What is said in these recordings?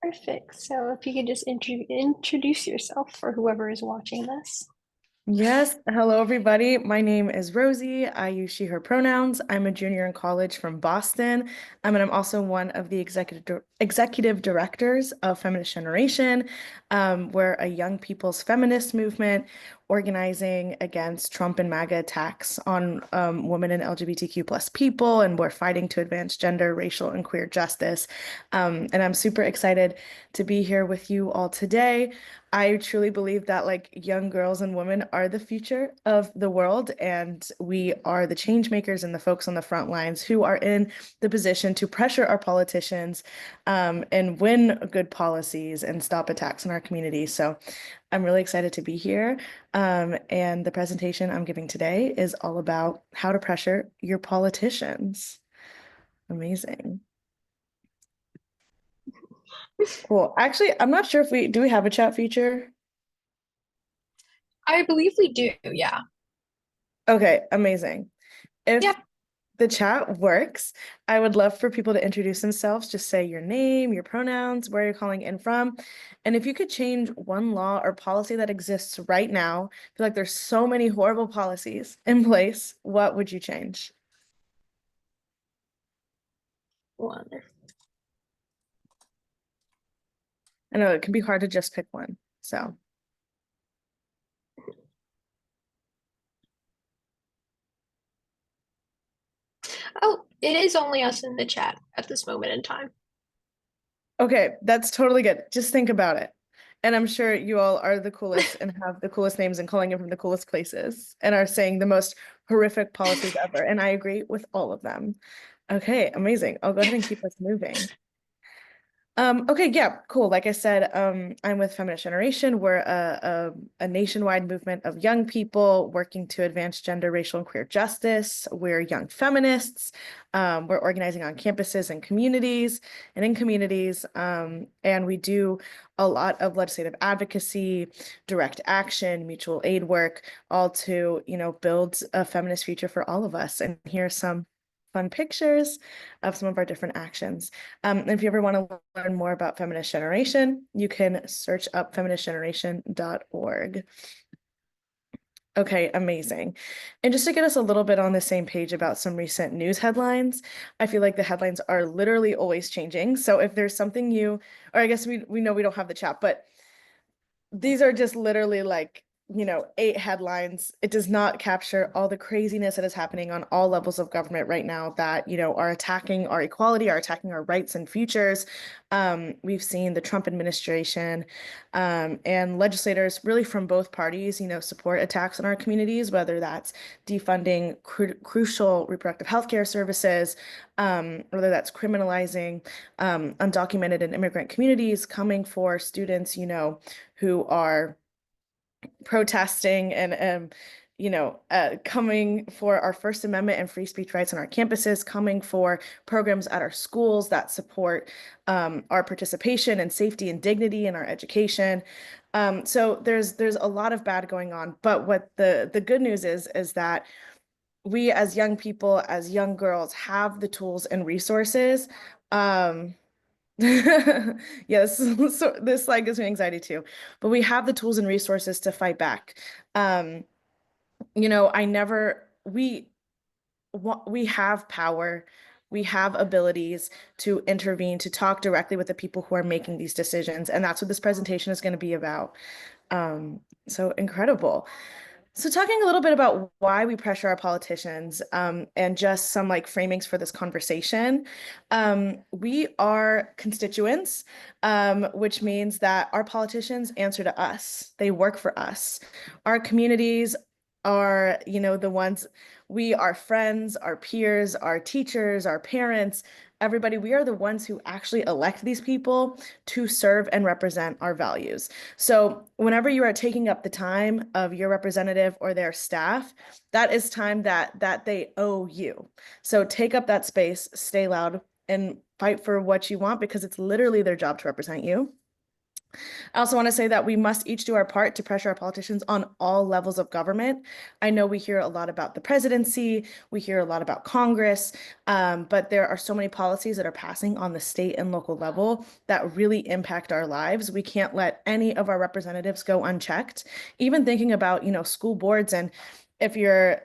Perfect. So if you could just introduce yourself for whoever is watching this. Yes, hello everybody. My name is Rosie. I use she, her pronouns. I'm a junior in college from Boston. And I'm also one of the executive directors of Feminist Generation. We're a young people's feminist movement organizing against Trump and MAGA attacks on women and LGBTQ plus people, and we're fighting to advance gender, racial, and queer justice. And I'm super excited to be here with you all today. I truly believe that like young girls and women are the future of the world, and we are the change makers and the folks on the front lines who are in the position to pressure our politicians and win good policies and stop attacks in our community. So I'm really excited to be here. And the presentation I'm giving today is all about how to pressure your politicians. Amazing. Cool. Actually, I'm not sure if we do we have a chat feature? I believe we do, yeah. Okay, amazing. If Yep. the chat works, I would love for people to introduce themselves. Just say your name, your pronouns, where you're calling in from. And if you could change one law or policy that exists right now, I feel like there's so many horrible policies in place, what would you change? Wonderful. I know it can be hard to just pick one. So, Oh, it is only us in the chat at this moment in time. okay, that's totally good. Just think about it. And I'm sure you all are the coolest and have the coolest names and calling in from the coolest places and are saying the most horrific policies ever. And I agree with all of them. Okay, amazing. I'll go ahead and keep us moving. Okay, yeah, cool. Like I said, I'm with Feminist Generation. We're a nationwide movement of young people working to advance gender, racial, and queer justice. We're young feminists. We're organizing on campuses and communities and in communities. And we do a lot of legislative advocacy, direct action, mutual aid work, all to, build a feminist future for all of us. And here's some fun pictures of some of our different actions. If you ever want to learn more about Feminist Generation, you can search up feministgeneration.org. Okay, amazing. And just to get us a little bit on the same page about some recent news headlines, I feel like the headlines are literally always changing. So if there's something new, or I guess we know we don't have the chat, but these are just literally like, 8 headlines. It does not capture all the craziness that is happening on all levels of government right now that, are attacking our equality, are attacking our rights and futures. We've seen the Trump administration and legislators really from both parties, support attacks on our communities, whether that's defunding crucial reproductive health care services, whether that's criminalizing undocumented and immigrant communities, coming for students, who are protesting and coming for our First Amendment and free speech rights on our campuses, coming for programs at our schools that support our participation and safety and dignity in our education. So there's a lot of bad going on, but what the good news is that we as young people, as young girls, have the tools and resources. Yes, so this slide gives me anxiety too, but we have the tools and resources to fight back. Um, I never we have power, we have abilities to intervene, to talk directly with the people who are making these decisions, and that's what this presentation is going to be about. So incredible. So talking a little bit about why we pressure our politicians, and just some like framings for this conversation. We are constituents, which means that our politicians answer to us. They work for us. Our communities are, the ones we are friends, our peers, our teachers, our parents, everybody. We are the ones who actually elect these people to serve and represent our values. So whenever you are taking up the time of your representative or their staff, that is time that they owe you. So take up that space, stay loud, and fight for what you want because it's literally their job to represent you. I also want to say that we must each do our part to pressure our politicians on all levels of government. I know we hear a lot about the presidency, we hear a lot about Congress, but there are so many policies that are passing on the state and local level that really impact our lives. We can't let any of our representatives go unchecked. Even thinking about, school boards, and if you're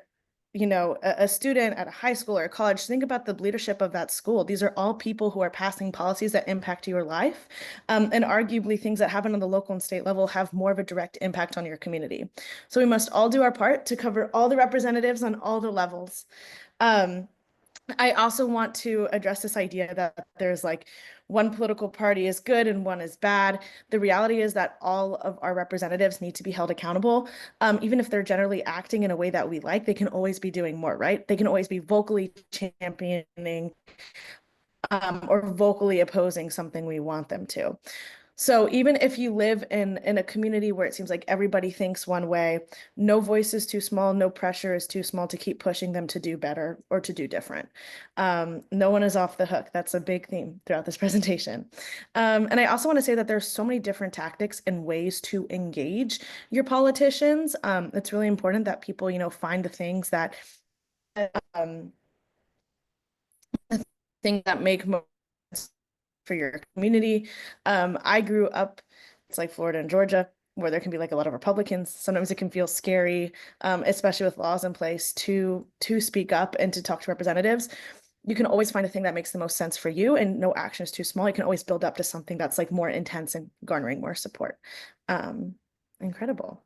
a student at a high school or a college, think about the leadership of that school. These are all people who are passing policies that impact your life. And arguably things that happen on the local and state level have more of a direct impact on your community. So we must all do our part to cover all the representatives on all the levels. I also want to address this idea that there's like one political party is good and one is bad. The reality is that all of our representatives need to be held accountable. Even if they're generally acting in a way that we like, they can always be doing more, right? They can always be vocally championing or vocally opposing something we want them to. So even if you live in a community where it seems like everybody thinks one way, no voice is too small, no pressure is too small to keep pushing them to do better or to do different. No one is off the hook. That's a big theme throughout this presentation. And I also want to say that there's so many different tactics and ways to engage your politicians. It's really important that people, find the things that um, make most for your community. I grew up, it's like Florida and Georgia, where there can be like a lot of Republicans. Sometimes it can feel scary, especially with laws in place to speak up and to talk to representatives. You can always find a thing that makes the most sense for you, and no action is too small. You can always build up to something that's like more intense and garnering more support. Incredible.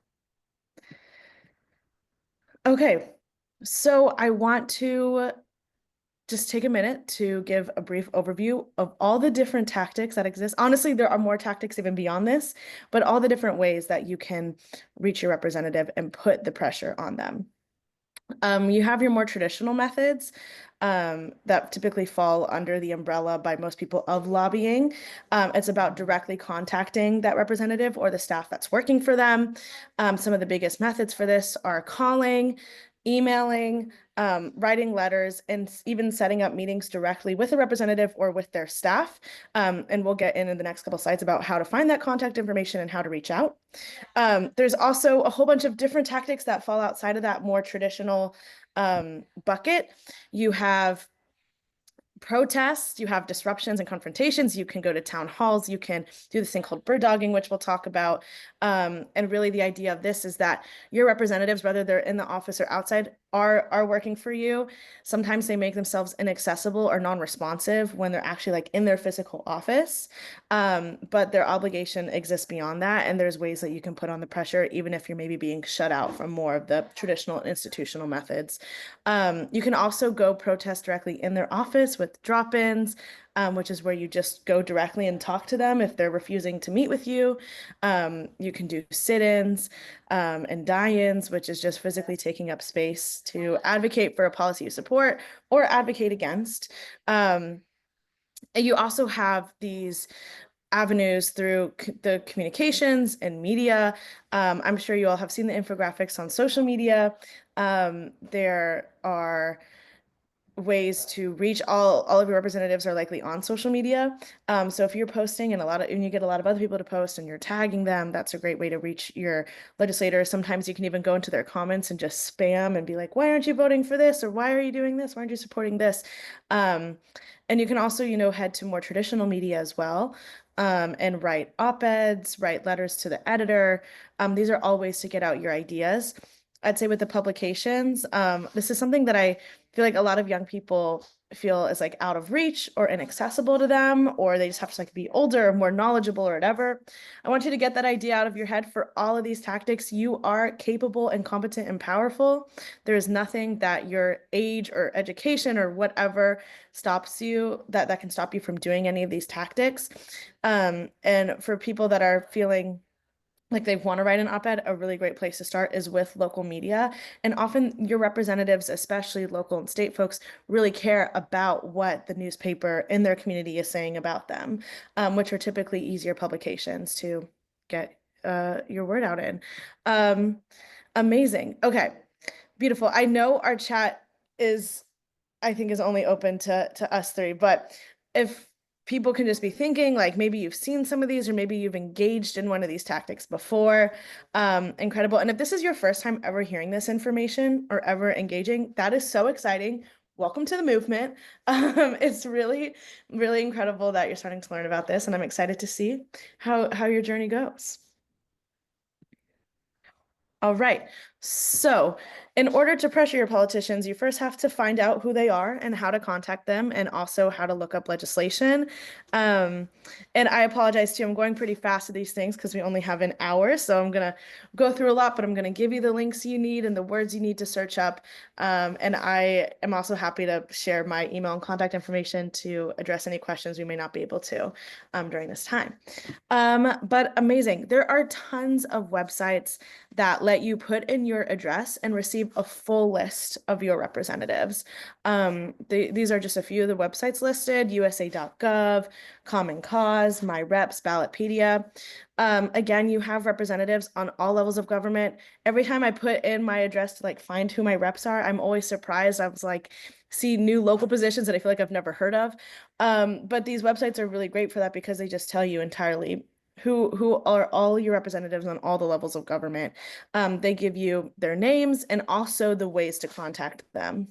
Okay, so I want to just take a minute to give a brief overview of all the different tactics that exist. Honestly, there are more tactics even beyond this, but all the different ways that you can reach your representative and put the pressure on them. You have your more traditional methods that typically fall under the umbrella by most people of lobbying. It's about directly contacting that representative or the staff that's working for them. Some of the biggest methods for this are calling, emailing, writing letters, and even setting up meetings directly with a representative or with their staff. And we'll get in the next couple slides about how to find that contact information and how to reach out. There's also a whole bunch of different tactics that fall outside of that more traditional bucket. You have protests, you have disruptions and confrontations, you can go to town halls, you can do this thing called bird dogging, which we'll talk about. And really the idea of this is that your representatives, whether they're in the office or outside, are working for you. Sometimes they make themselves inaccessible or non-responsive when they're actually like in their physical office. But their obligation exists beyond that. And there's ways that you can put on the pressure, even if you're maybe being shut out from more of the traditional institutional methods. You can also go protest directly in their office with drop-ins, which is where you just go directly and talk to them if they're refusing to meet with you. You can do sit-ins and die-ins, which is just physically taking up space to advocate for a policy you support or advocate against. And you also have these avenues through the communications and media. I'm sure you all have seen the infographics on social media. There are ways to reach all of your representatives are likely on social media. So if you're posting and you get a lot of other people to post and you're tagging them, that's a great way to reach your legislators. Sometimes you can even go into their comments and just spam and be like, why aren't you voting for this? Or why are you doing this? Why aren't you supporting this? And you can also, head to more traditional media as well. And write op-eds, write letters to the editor. These are all ways to get out your ideas. I'd say with the publications, this is something that I feel like a lot of young people feel is like out of reach or inaccessible to them, or they just have to like be older or more knowledgeable or whatever. I want you to get that idea out of your head. For all of these tactics, you are capable and competent and powerful. There is nothing that your age or education or whatever stops you that can stop you from doing any of these tactics. And for people that are feeling like they want to write an op-ed, a really great place to start is with local media. And often your representatives, especially local and state folks, really care about what the newspaper in their community is saying about them, which are typically easier publications to get your word out in. Amazing. Okay, beautiful. I know our chat I think is only open to us three, but if people can just be thinking like maybe you've seen some of these or maybe you've engaged in one of these tactics before. Incredible. And if this is your first time ever hearing this information or ever engaging, that is so exciting. Welcome to the movement. It's really, really incredible that you're starting to learn about this, and I'm excited to see how your journey goes. All right. So, in order to pressure your politicians, you first have to find out who they are and how to contact them, and also how to look up legislation. And I apologize too, I'm going pretty fast to these things because we only have an hour. So, I'm going to go through a lot, but I'm going to give you the links you need and the words you need to search up. And I am also happy to share my email and contact information to address any questions we may not be able to during this time. But amazing. There are tons of websites that let you put in your address and receive a full list of your representatives. These are just a few of the websites listed: USA.gov, Common Cause, My Reps, Ballotpedia. Again, you have representatives on all levels of government. Every time I put in my address to like find who my reps are, I'm always surprised. I was like, see new local positions that I feel like I've never heard of. But these websites are really great for that because they just tell you entirely who are all your representatives on all the levels of government. They give you their names and also the ways to contact them.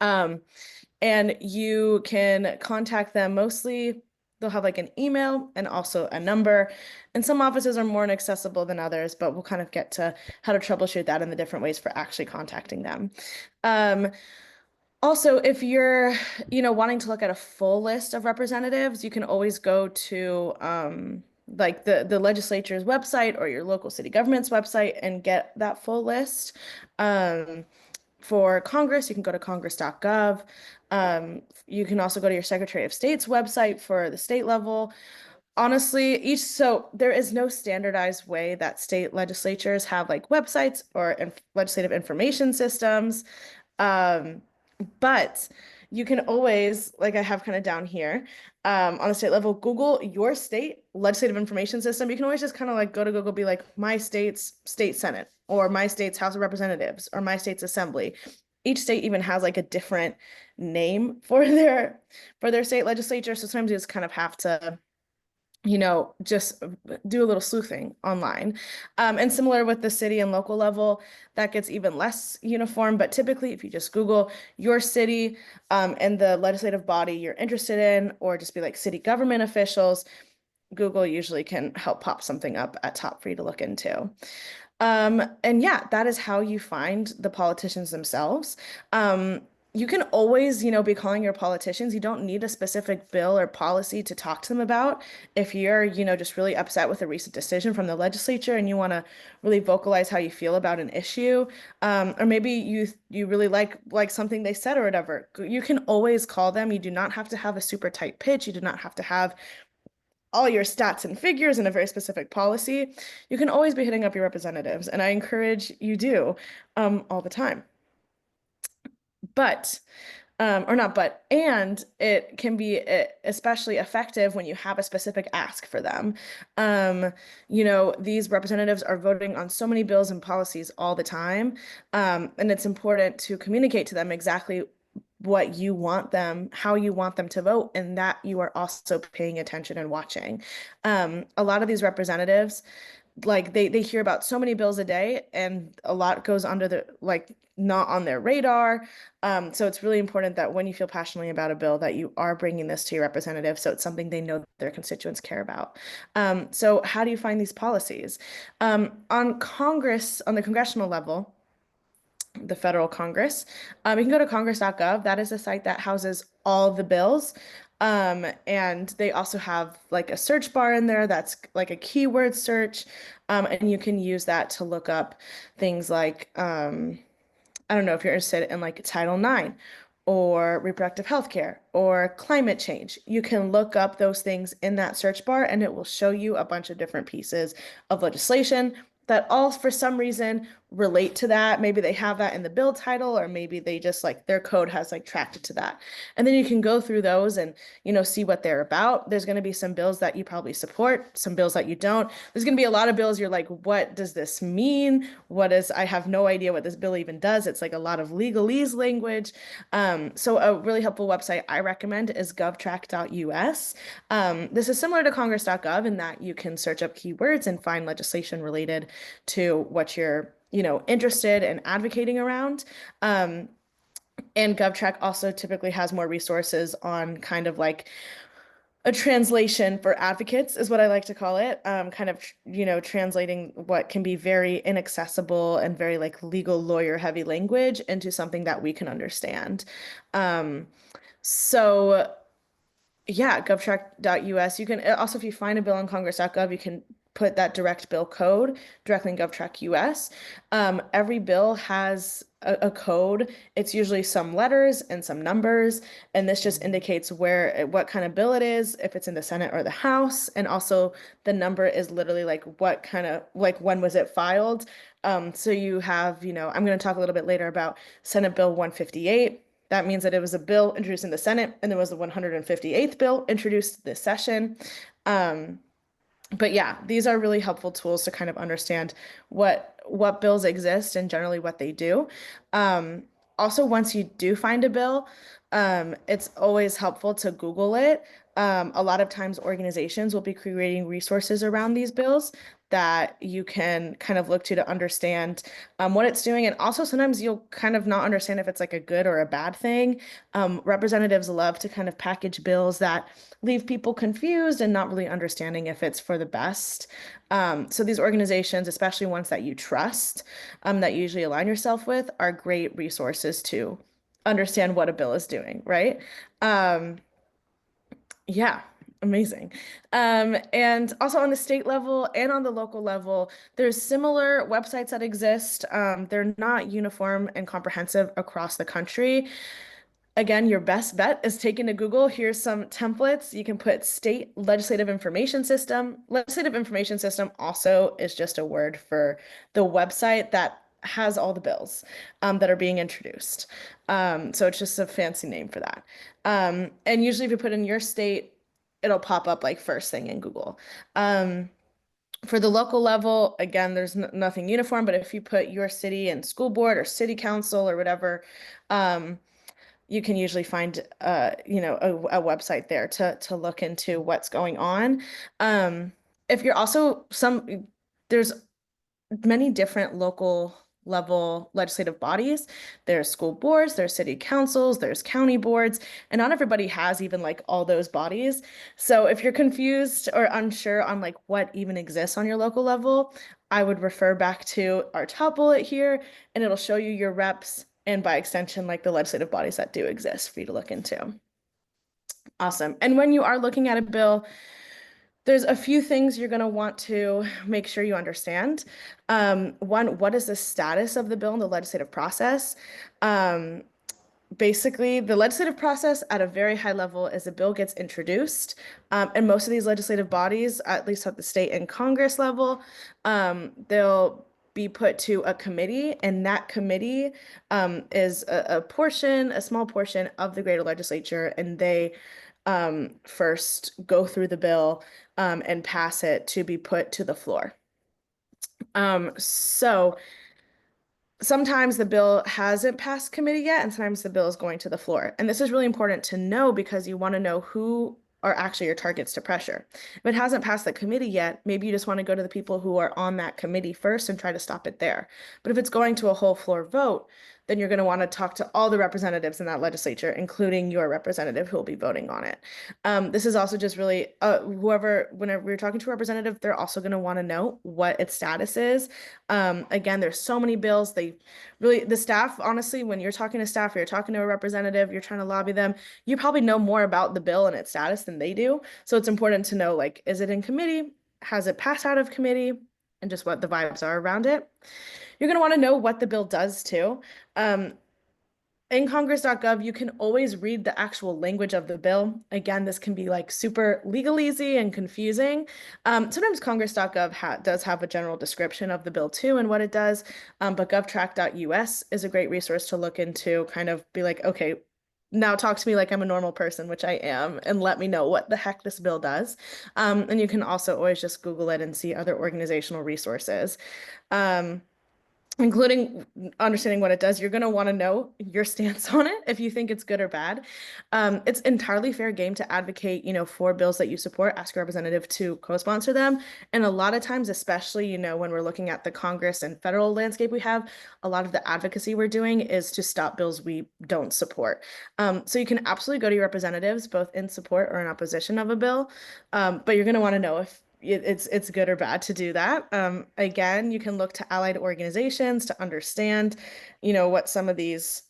And you can contact them mostly, they'll have like an email and also a number. And some offices are more inaccessible than others, but we'll kind of get to how to troubleshoot that in the different ways for actually contacting them. Also, if you're, wanting to look at a full list of representatives, you can always go to like the legislature's website or your local city government's website and get that full list. For Congress, you can go to congress.gov. You can also go to your Secretary of State's website for the state level. Honestly, so there is no standardized way that state legislatures have like websites or legislative information systems. But you can always, like I have kind of down here, on the state level, Google your state legislative information system. You can always just kind of like go to Google, be like, my state's state senate, or my state's House of Representatives, or my state's assembly. Each state even has like a different name for their state legislature. So sometimes you just kind of have to just do a little sleuthing online. And similar with the city and local level, that gets even less uniform. But typically, if you just Google your city and the legislative body you're interested in, or just be like city government officials, Google usually can help pop something up at top for you to look into. And yeah, that is how you find the politicians themselves. You can always, be calling your politicians. You don't need a specific bill or policy to talk to them about. If you're, just really upset with a recent decision from the legislature and you want to really vocalize how you feel about an issue, or maybe you really like something they said or whatever, you can always call them. You do not have to have a super tight pitch. You do not have to have all your stats and figures and a very specific policy. You can always be hitting up your representatives, and I encourage you do all the time. But or not but, and it can be especially effective when you have a specific ask for them. These representatives are voting on so many bills and policies all the time, and it's important to communicate to them exactly what you want them, how you want them to vote, and that you are also paying attention and watching. A lot of these representatives, like they hear about so many bills a day, and a lot goes under the not on their radar. So it's really important that when you feel passionately about a bill, that you are bringing this to your representative, so it's something they know their constituents care about. So how do you find these policies? On Congress, on the congressional level, the federal Congress, you can go to congress.gov. That is a site that houses all the bills. And they also have like a search bar in there that's like a keyword search. And you can use that to look up things like, I don't know if you're interested in like Title IX or reproductive health care or climate change. You can look up those things in that search bar and it will show you a bunch of different pieces of legislation that all for some reason relate to that. Maybe they have that in the bill title, or maybe they just like their code has like tracked it to that. And then you can go through those and, see what they're about. There's going to be some bills that you probably support, some bills that you don't. There's going to be a lot of bills you're like, what does this mean? I have no idea what this bill even does. It's like a lot of legalese language. So a really helpful website I recommend is govtrack.us. This is similar to congress.gov in that you can search up keywords and find legislation related to what you're interested in advocating around. And GovTrack also typically has more resources on kind of like a translation for advocates is what I like to call it. Kind of, translating what can be very inaccessible and very like legal lawyer heavy language into something that we can understand. So yeah, govtrack.us. You can also, if you find a bill on congress.gov, you can put that direct bill code directly in GovTrack US. Every bill has a code. It's usually some letters and some numbers, and this just indicates what kind of bill it is, if it's in the Senate or the House, and also the number is literally like what kind of like when was it filed. So you have, I'm going to talk a little bit later about Senate Bill 158. That means that it was a bill introduced in the Senate, and there was the 158th bill introduced this session. But yeah, these are really helpful tools to kind of understand what bills exist and generally what they do. Also, once you do find a bill, it's always helpful to Google it. A lot of times organizations will be creating resources around these bills that you can kind of look to understand what it's doing. And also sometimes you'll kind of not understand if it's like a good or a bad thing. Representatives love to kind of package bills that leave people confused and not really understanding if it's for the best. So these organizations, especially ones that you trust, that you usually align yourself with, are great resources to understand what a bill is doing, right? Yeah, amazing. And also on the state level and on the local level, there's similar websites that exist. They're not uniform and comprehensive across the country. Again, your best bet is taking to Google. Here's some templates. You can put state legislative information system. Legislative information system also is just a word for the website that has all the bills that are being introduced. So it's just a fancy name for that. And usually if you put in your state, it'll pop up like first thing in Google. For the local level, again, there's nothing uniform, but if you put your city and school board or city council or whatever, you can usually find a website there to look into what's going on. If you're also there's many different local level legislative bodies. There's school boards, there's city councils, there's county boards, and not everybody has even like all those bodies. So if you're confused or unsure on like what even exists on your local level, I would refer back to our top bullet here, and it'll show you your reps and by extension, like the legislative bodies that do exist for you to look into. Awesome. And when you are looking at a bill, there's a few things you're going to want to make sure you understand. One, what is the status of the bill in the legislative process? Basically, the legislative process at a very high level is a bill gets introduced, and most of these legislative bodies, at least at the state and Congress level, they'll be put to a committee, and that committee is a small portion of the greater legislature, and they first go through the bill and pass it to be put to the floor. So sometimes the bill hasn't passed committee yet, and sometimes the bill is going to the floor. And this is really important to know because you want to know who are actually your targets to pressure. If it hasn't passed the committee yet, maybe you just want to go to the people who are on that committee first and try to stop it there. But if it's going to a whole floor vote, then you're going to want to talk to all the representatives in that legislature, including your representative who will be voting on it. This is also just really whenever we're talking to a representative, they're also going to want to know what its status is. Again, there's so many bills. The staff, honestly, when you're talking to staff or you're talking to a representative, you're trying to lobby them, you probably know more about the bill and its status than they do. So it's important to know, like, is it in committee? Has it passed out of committee? And just what the vibes are around it. You're going to want to know what the bill does too. in congress.gov, you can always read the actual language of the bill. Again, this can be like super legalese and confusing. Sometimes congress.gov does have a general description of the bill too and what it does, but govtrack.us is a great resource to look into, kind of be like, okay, now talk to me like I'm a normal person, which I am, and let me know what the heck this bill does. And you can also always just Google it and see other organizational resources. Um, Including understanding what it does, you're going to want to know your stance on it if you think it's good or bad. It's entirely fair game to advocate, for bills that you support, ask your representative to co-sponsor them. And a lot of times, especially, when we're looking at the Congress and federal landscape we have, a lot of the advocacy we're doing is to stop bills we don't support. So you can absolutely go to your representatives, both in support or in opposition of a bill. But you're going to want to know if it's good or bad to do that. Again, you can look to allied organizations to understand, what some of these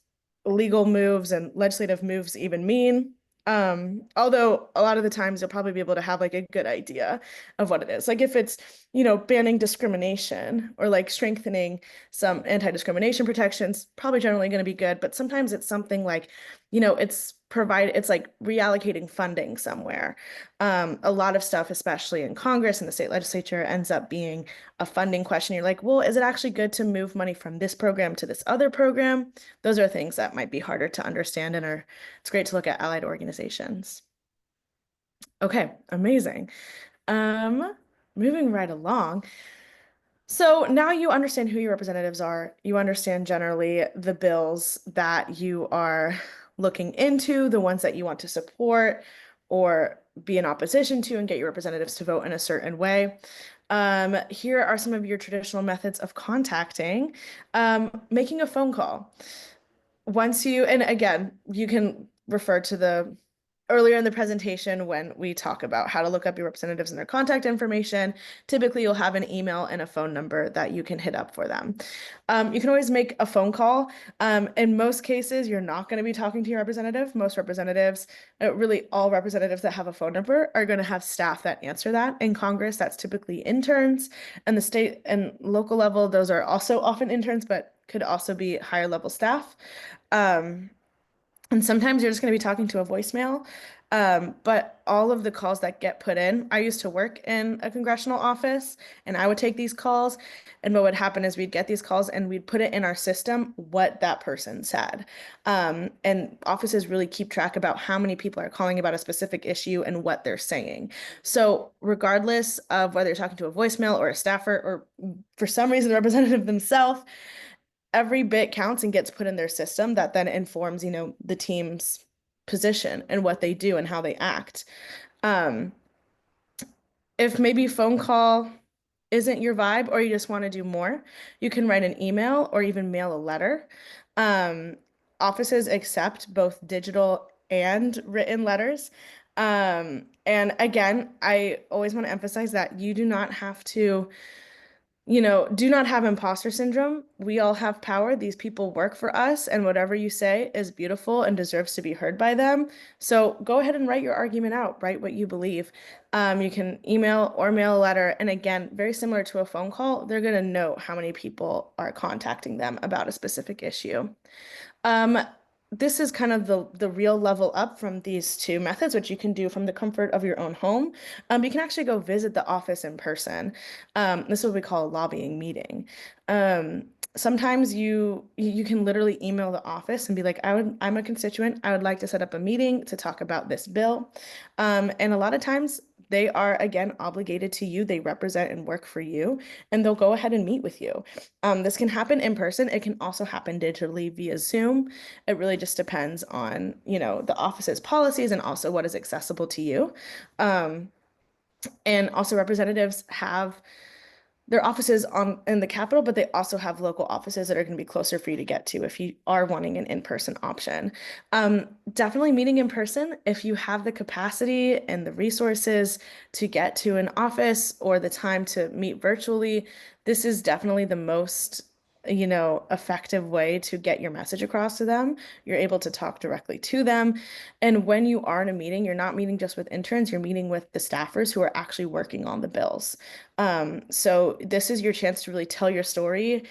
legal moves and legislative moves even mean. Although a lot of the times you'll probably be able to have like a good idea of what it is. Like if it's, banning discrimination or like strengthening some anti-discrimination protections, probably generally going to be good. But sometimes it's something like, it's like reallocating funding somewhere. A lot of stuff, especially in Congress and the state legislature, ends up being a funding question. You're like, well, is it actually good to move money from this program to this other program? Those are things that might be harder to understand it's great to look at allied organizations. Okay, amazing. Um, Moving right along. So now you understand who your representatives are. You understand generally the bills that you are looking into, the ones that you want to support or be in opposition to and get your representatives to vote in a certain way. Here are some of your traditional methods of contacting. Making a phone call. And again, you can refer to the earlier in the presentation when we talk about how to look up your representatives and their contact information. Typically, you'll have an email and a phone number that you can hit up for them. You can always make a phone call. In most cases, you're not going to be talking to your representative. Most representatives, really all representatives that have a phone number, are going to have staff that answer that. In Congress, that's typically interns. And the state and local level, those are also often interns, but could also be higher level staff. Um, and sometimes you're just going to be talking to a voicemail. But all of the calls that get put in, I used to work in a congressional office and I would take these calls. And what would happen is we'd get these calls and we'd put it in our system what that person said. And offices really keep track about how many people are calling about a specific issue and what they're saying. So regardless of whether you're talking to a voicemail or a staffer or for some reason the representative themselves, every bit counts and gets put in their system that then informs, the team's position and what they do and how they act. Um, if maybe phone call isn't your vibe or you just want to do more, you can write an email or even mail a letter. Um, Offices accept both digital and written letters. And again, I always want to emphasize that you do not have to do not have imposter syndrome. We all have power. These people work for us, and whatever you say is beautiful and deserves to be heard by them. So go ahead and write your argument out, write what you believe. You can email or mail a letter. And again, very similar to a phone call, they're going to know how many people are contacting them about a specific issue. Um, this is kind of the real level up from these two methods, which you can do from the comfort of your own home. You can actually go visit the office in person. This is what we call a lobbying meeting. Sometimes you can literally email the office and be like, I'm a constituent. I would like to set up a meeting to talk about this bill. And a lot of times they are, again, obligated to you. They represent and work for you, and they'll go ahead and meet with you. This can happen in person. It can also happen digitally via Zoom. It really just depends on, the office's policies and also what is accessible to you. And also representatives have their offices in the Capitol, but they also have local offices that are going to be closer for you to get to if you are wanting an in-person option. Definitely meeting in person if you have the capacity and the resources to get to an office or the time to meet virtually. This is definitely the most effective way to get your message across to them. You're able to talk directly to them. And when you are in a meeting, you're not meeting just with interns, you're meeting with the staffers who are actually working on the bills. So this is your chance to really tell your story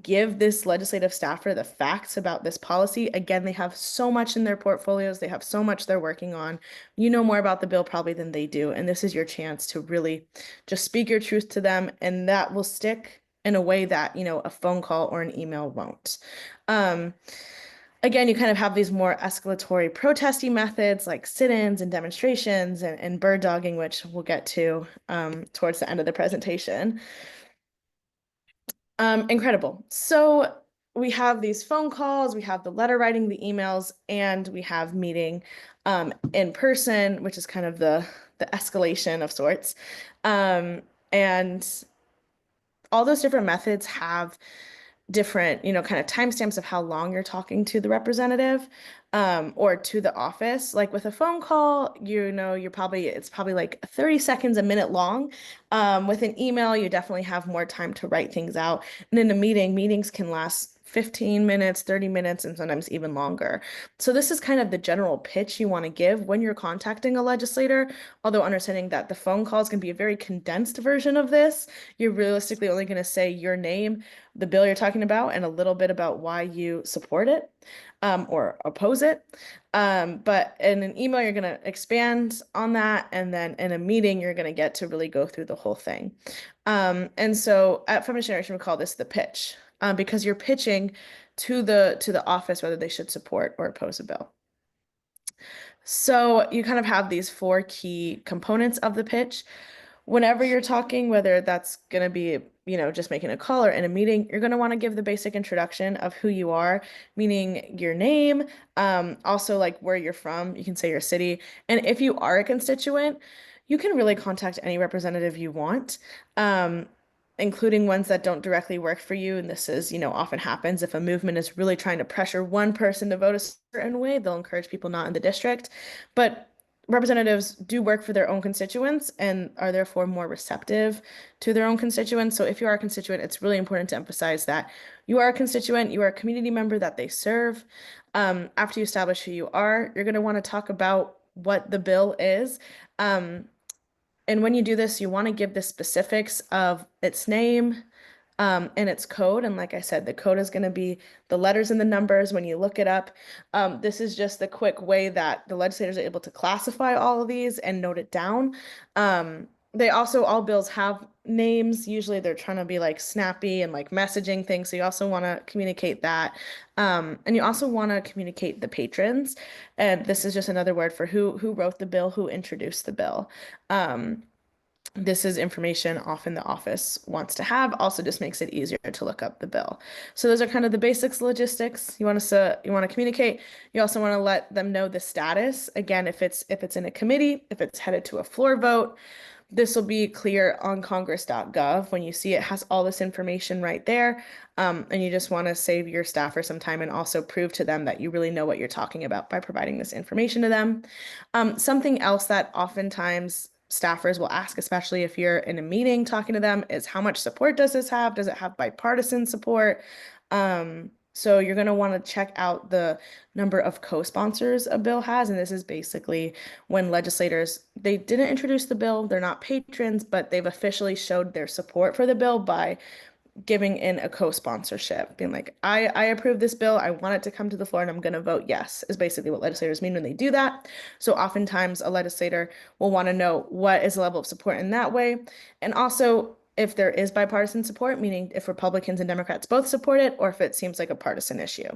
give this legislative staffer the facts about this policy. Again, they have so much in their portfolios, they have so much they're working on. You know more about the bill probably than they do, and this is your chance to really just speak your truth to them, and that will stick in a way that, a phone call or an email won't. Again, you kind of have these more escalatory protesty methods like sit-ins and demonstrations and bird dogging, which we'll get to towards the end of the presentation. Incredible. So we have these phone calls, we have the letter writing, the emails, and we have meeting in person, which is kind of the escalation of sorts. And all those different methods have different, kind of timestamps of how long you're talking to the representative or to the office. Like with a phone call, it's probably like 30 seconds, a minute long. With an email, you definitely have more time to write things out. And in a meeting, meetings can last 15 minutes, 30 minutes, and sometimes even longer. So this is kind of the general pitch you want to give when you're contacting a legislator, although understanding that the phone calls can be a very condensed version of this. You're realistically only going to say your name, the bill you're talking about, and a little bit about why you support it or oppose it. But in an email, you're going to expand on that. And then in a meeting, you're going to get to really go through the whole thing. And so at Feminist Generation, we call this the pitch because you're pitching to the office whether they should support or oppose a bill. So you kind of have these 4 key components of the pitch. Whenever you're talking, whether that's going to be, just making a call or in a meeting, you're going to want to give the basic introduction of who you are, meaning your name, also like where you're from. You can say your city. And if you are a constituent, you can really contact any representative you want, including ones that don't directly work for you. And this is, often happens if a movement is really trying to pressure one person to vote a certain way, they'll encourage people not in the district. But representatives do work for their own constituents and are therefore more receptive to their own constituents. So if you are a constituent, it's really important to emphasize that you are a constituent, you are a community member that they serve. After you establish who you are, you're going to want to talk about what the bill is. And when you do this, you want to give the specifics of its name, and its code. And like I said, the code is going to be the letters and the numbers when you look it up. This is just the quick way that the legislators are able to classify all of these and note it down. They also, all bills have names. Usually they're trying to be like snappy and like messaging things. So you also want to communicate that. And you also want to communicate the patrons. And this is just another word for who wrote the bill, who introduced the bill. This is information often the office wants to have, also just makes it easier to look up the bill. So those are kind of the basics, logistics. You want to communicate. You also want to let them know the status. Again, if it's in a committee, if it's headed to a floor vote, this will be clear on congress.gov. When you see it has all this information right there. And you just want to save your staffer some time and also prove to them that you really know what you're talking about by providing this information to them. Something else that oftentimes staffers will ask, especially if you're in a meeting talking to them, is how much support does this have? Does it have bipartisan support? So you're going to want to check out the number of co-sponsors a bill has. And this is basically when legislators, they didn't introduce the bill, they're not patrons, but they've officially showed their support for the bill by giving in a co-sponsorship, being like, I approve this bill, I want it to come to the floor, and I'm going to vote yes, is basically what legislators mean when they do that. So oftentimes a legislator will want to know what is the level of support in that way. And also if there is bipartisan support, meaning if Republicans and Democrats both support it, or if it seems like a partisan issue.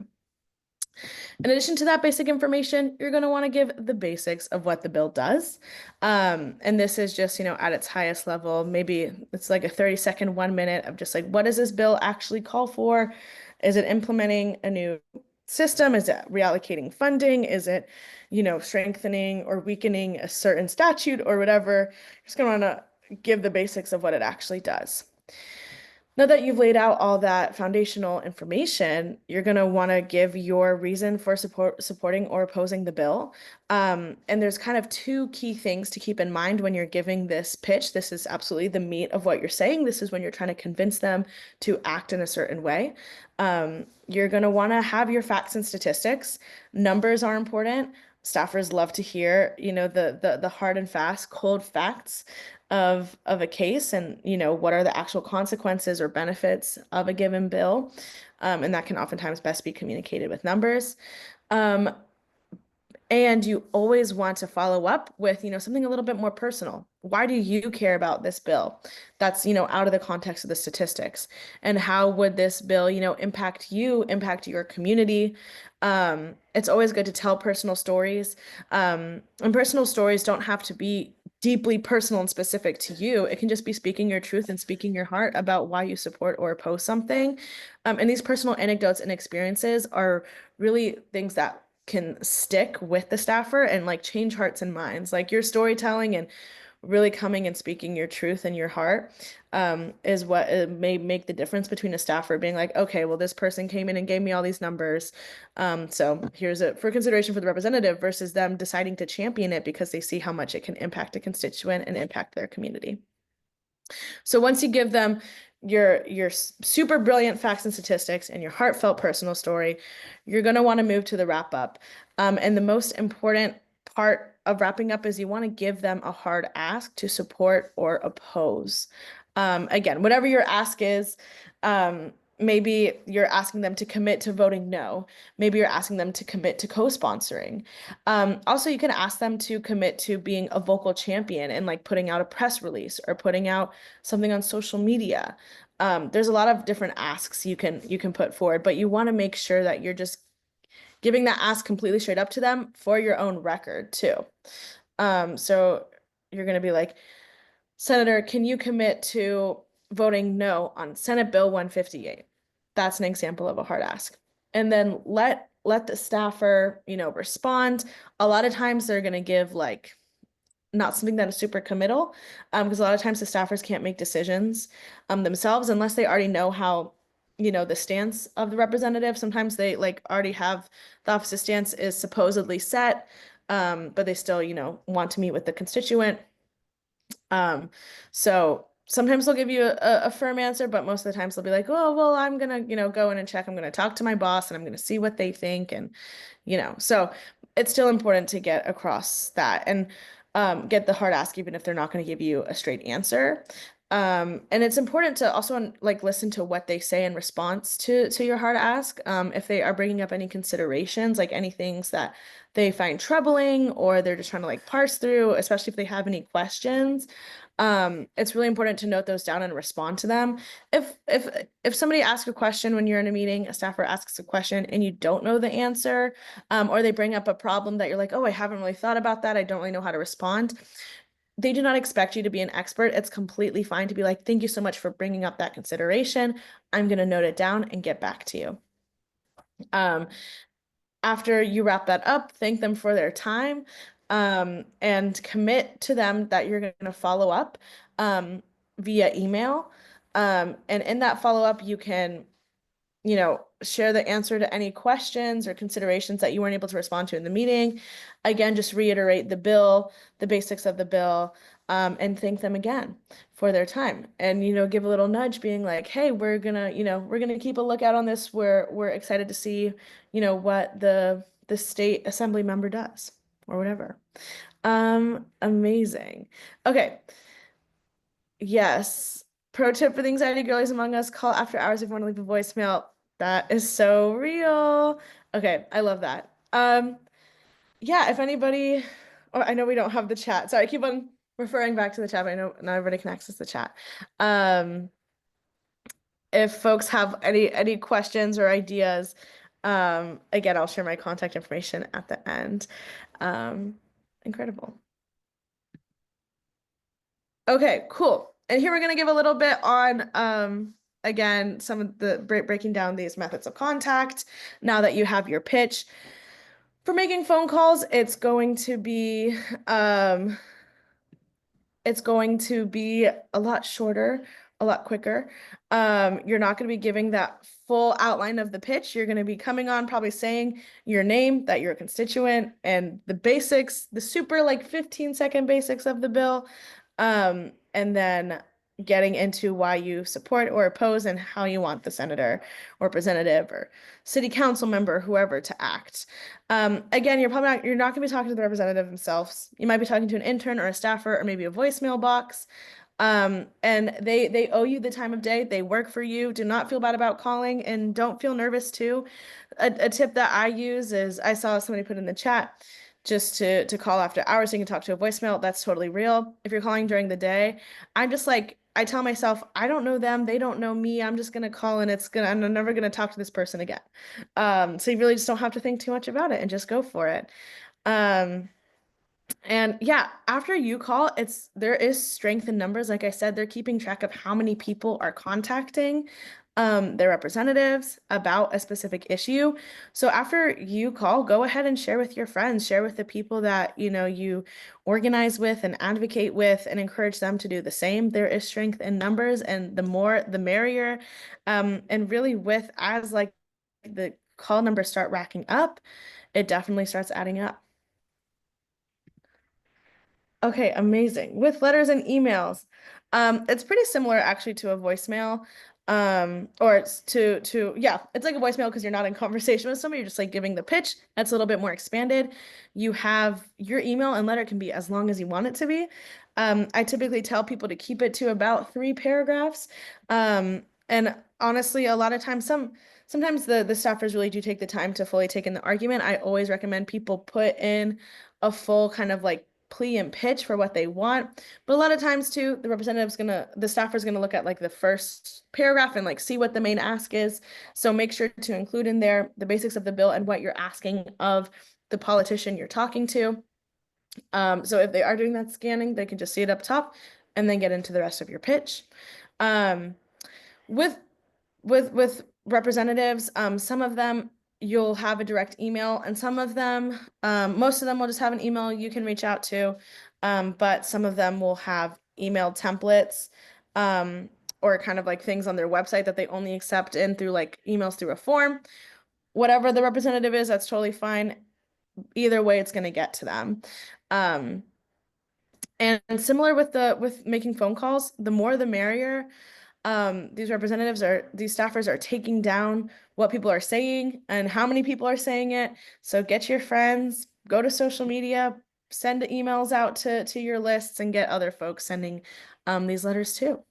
In addition to that basic information, you're going to want to give the basics of what the bill does. And this is just, at its highest level, maybe it's like a 30-second, 1 minute of just like, what does this bill actually call for? Is it implementing a new system? Is it reallocating funding? Is it, strengthening or weakening a certain statute or whatever? You're just going to want to give the basics of what it actually does. Now that you've laid out all that foundational information, you're going to want to give your reason for supporting or opposing the bill. And there's kind of 2 key things to keep in mind when you're giving this pitch. This is absolutely the meat of what you're saying. This is when you're trying to convince them to act in a certain way. You're going to want to have your facts and statistics. Numbers are important. staffers love to hear, the hard and fast, cold facts of a case, and what are the actual consequences or benefits of a given bill. And that can oftentimes best be communicated with numbers. Um, and you always want to follow up with, something a little bit more personal. Why do you care about this bill? That's, out of the context of the statistics. And how would this bill, impact you, impact your community? It's always good to tell personal stories. And personal stories don't have to be deeply personal and specific to you. It can just be speaking your truth and speaking your heart about why you support or oppose something. And these personal anecdotes and experiences are really things that can stick with the staffer and like change hearts and minds. Like your storytelling and really coming and speaking your truth and your heart is what may make the difference between a staffer being like, okay, well, this person came in and gave me all these numbers. So here's it for consideration for the representative versus them deciding to champion it because they see how much it can impact a constituent and impact their community. So once you give them your super brilliant facts and statistics and your heartfelt personal story, you're going to want to move to the wrap up. And the most important part of wrapping up is you want to give them a hard ask to support or oppose. Again, whatever your ask is, maybe you're asking them to commit to voting no. Maybe you're asking them to commit to co-sponsoring. Also, you can ask them to commit to being a vocal champion and like putting out a press release or putting out something on social media. There's a lot of different asks you can put forward, but you want to make sure that you're just giving that ask completely straight up to them for your own record too. So you're going to be like, Senator, can you commit to voting no on Senate Bill 158? That's an example of a hard ask. And then let the staffer, respond. A lot of times they're going to give like not something that is super committal, because a lot of times the staffers can't make decisions themselves unless they already know how, the stance of the representative. Sometimes they like already have the office's stance is supposedly set, but they still, want to meet with the constituent. So sometimes they'll give you a firm answer, but most of the times they'll be like, oh, well, I'm gonna, go in and check. I'm gonna talk to my boss and I'm gonna see what they think. And, so it's still important to get across that and get the hard ask, even if they're not gonna give you a straight answer. And it's important to also like listen to what they say in response to your hard ask. If they are bringing up any considerations, like any things that they find troubling or they're just trying to like parse through, especially if they have any questions. It's really important to note those down and respond to them. If somebody asks a question when you're in a meeting, a staffer asks a question and you don't know the answer, or they bring up a problem that you're like, oh, I haven't really thought about that. I don't really know how to respond. They do not expect you to be an expert. It's completely fine to be like, thank you so much for bringing up that consideration. I'm going to note it down and get back to you. After you wrap that up, thank them for their time, and commit to them that you're going to follow up via email. And in that follow-up, you can share the answer to any questions or considerations that you weren't able to respond to in the meeting. Again, just reiterate the bill, the basics of the bill, and thank them again for their time. And, give a little nudge being like, hey, we're gonna keep a lookout on this. We're excited to see, what the state assembly member does or whatever. Amazing. Okay. Yes. Pro tip for the anxiety girlies among us, call after hours if you want to leave a voicemail. That is so real. Okay, I love that. Yeah, if anybody, oh, I know we don't have the chat. Sorry, I keep on referring back to the chat, but I know not everybody can access the chat. If folks have any questions or ideas, again, I'll share my contact information at the end. Incredible. Okay, cool. And here we're going to give a little bit on, again, some of the breaking down these methods of contact. Now that you have your pitch, for making phone calls, it's going to be a lot shorter, a lot quicker. You're not going to be giving that full outline of the pitch. You're going to be coming on, probably saying your name, that you're a constituent, and the basics, the super like 15-second basics of the bill. And then getting into why you support or oppose and how you want the senator or representative or city council member, whoever, to act. Again, you're not going to be talking to the representative themselves. You might be talking to an intern or a staffer or maybe a voicemail box. And they owe you the time of day. They work for you. Do not feel bad about calling and don't feel nervous too. A tip that I use is I saw somebody put in the chat just to call after hours so you can talk to a voicemail. That's totally real. If you're calling during the day, I'm just like, I tell myself, I don't know them, they don't know me. I'm just gonna call and I'm never gonna talk to this person again. So you really just don't have to think too much about it and just go for it. Um, and yeah, after you call, there is strength in numbers. Like I said, they're keeping track of how many people are contacting their representatives about a specific issue. So after you call, go ahead and share with your friends, share with the people that you organize with and advocate with, and encourage them to do the same. There is strength in numbers, and the more the merrier. And really, as like the call numbers start racking up, it definitely starts adding up. Okay, amazing. With letters and emails, it's pretty similar actually to a voicemail, or yeah, it's like a voicemail because you're not in conversation with somebody, you're just like giving the pitch. That's a little bit more expanded. You have your email and letter can be as long as you want it to be. I typically tell people to keep it to about 3 paragraphs. And honestly, a lot of times, sometimes the staffers really do take the time to fully take in the argument. I always recommend people put in a full kind of like plea and pitch for what they want. But a lot of times too, the staffer's gonna look at like the first paragraph and like see what the main ask is. So make sure to include in there the basics of the bill and what you're asking of the politician you're talking to. So if they are doing that scanning, they can just see it up top and then get into the rest of your pitch. Um, with with representatives, some of them you'll have a direct email, and some of them, most of them will just have an email you can reach out to, but some of them will have email templates, or kind of like things on their website that they only accept in through like emails through a form. Whatever the representative is, that's totally fine. Either way, it's going to get to them. Um, and similar with making phone calls, the more the merrier. These staffers are taking down what people are saying and how many people are saying it. So get your friends, go to social media, send emails out to your lists and get other folks sending these letters too.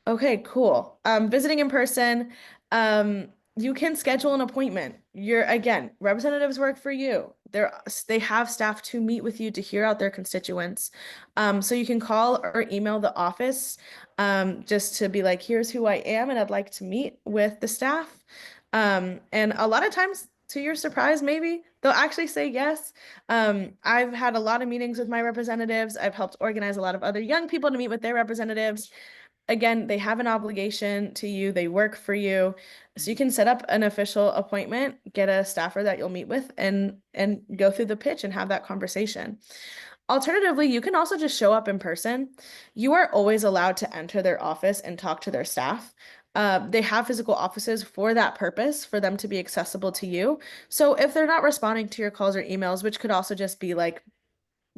Okay, cool. Visiting in person, you can schedule an appointment. Representatives work for you. They have staff to meet with you to hear out their constituents. So you can call or email the office, just to be like, here's who I am, and I'd like to meet with the staff. And a lot of times, to your surprise, maybe they'll actually say yes. I've had a lot of meetings with my representatives. I've helped organize a lot of other young people to meet with their representatives. Again, they have an obligation to you, they work for you. So you can set up an official appointment, get a staffer that you'll meet with and go through the pitch and have that conversation. Alternatively, you can also just show up in person. You are always allowed to enter their office and talk to their staff. They have physical offices for that purpose, for them to be accessible to you. So if they're not responding to your calls or emails, which could also just be like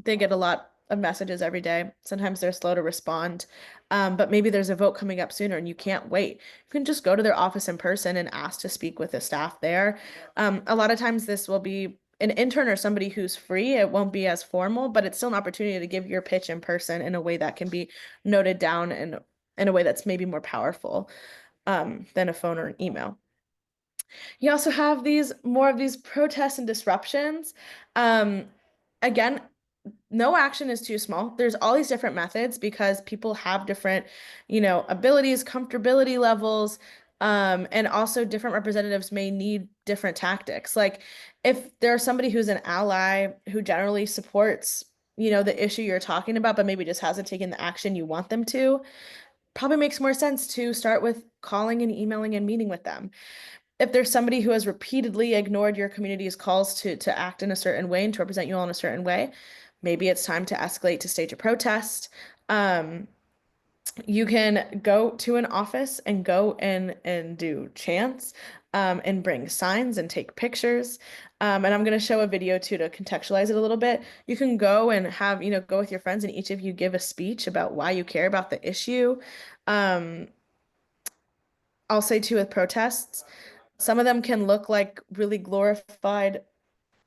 they get a lot of messages every day. Sometimes they're slow to respond. But maybe there's a vote coming up sooner and you can't wait. You can just go to their office in person and ask to speak with the staff there. A lot of times this will be an intern or somebody who's free. It won't be as formal, but it's still an opportunity to give your pitch in person in a way that can be noted down and in a way that's maybe more powerful than a phone or an email. You also have more of these protests and disruptions. Again, no action is too small. There's all these different methods because people have different, abilities, comfortability levels, and also different representatives may need different tactics. Like if there's somebody who's an ally who generally supports, the issue you're talking about, but maybe just hasn't taken the action you want them to, probably makes more sense to start with calling and emailing and meeting with them. If there's somebody who has repeatedly ignored your community's calls to act in a certain way and to represent you all in a certain way, maybe it's time to escalate to stage a protest. You can go to an office and go in and do chants. and bring signs and take pictures. And I'm going to show a video too to contextualize it a little bit. You can go and have, go with your friends and each of you give a speech about why you care about the issue. I'll say too with protests, some of them can look like really glorified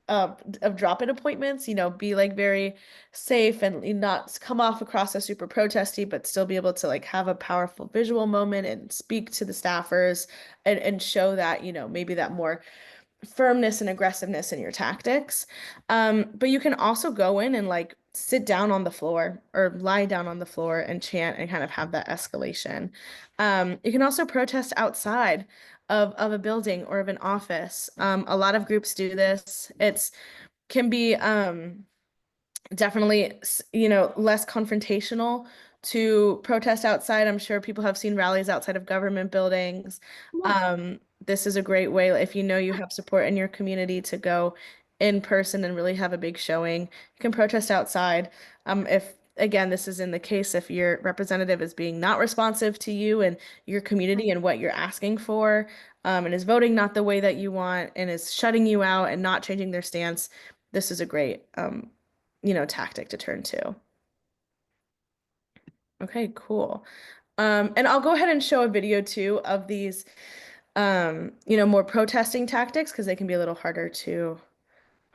of drop-in appointments, be like very safe and not come off across as super protesty, but still be able to like have a powerful visual moment and speak to the staffers and show that, maybe that more firmness and aggressiveness in your tactics. But you can also go in and like sit down on the floor or lie down on the floor and chant and kind of have that escalation. You can also protest outside of a building or of an office. A lot of groups do this. It's can be definitely, less confrontational to protest outside. I'm sure people have seen rallies outside of government buildings. This is a great way if you know you have support in your community to go in person and really have a big showing. You can protest outside. If again, this is in the case if your representative is being not responsive to you and your community and what you're asking for, and is voting not the way that you want and is shutting you out and not changing their stance, this is a great tactic to turn to. Okay, cool. And I'll go ahead and show a video too of these, more protesting tactics because they can be a little harder to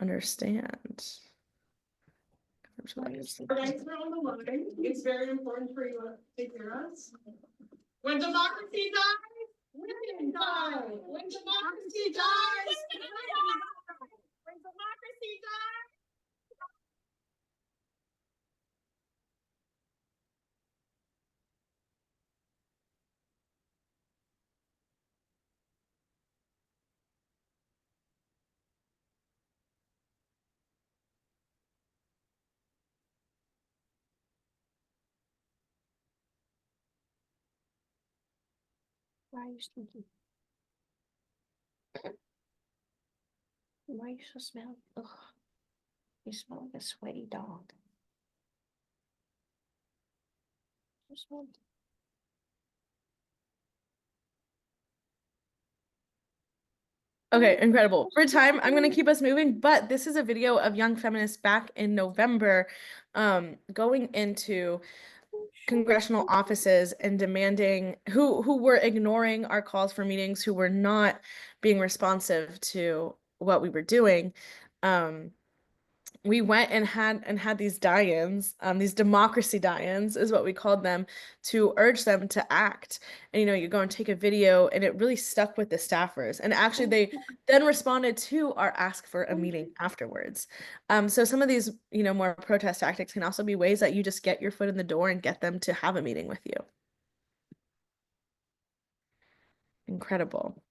understand. It's very important for you to hear us. When democracy dies, women die. When democracy dies, when democracy dies. Why are you stinky? Why are you so smelly? Ugh. You smell like a sweaty dog. You smell. Okay, incredible. For time, I'm going to keep us moving, but this is a video of Young Feminists back in November, going into congressional offices and demanding who were ignoring our calls for meetings, who were not being responsive to what we were doing. We went and had these die-ins, these democracy die-ins is what we called them, to urge them to act. And you go and take a video, and it really stuck with the staffers. And actually, they then responded to our ask for a meeting afterwards. So some of these, more protest tactics can also be ways that you just get your foot in the door and get them to have a meeting with you. Incredible.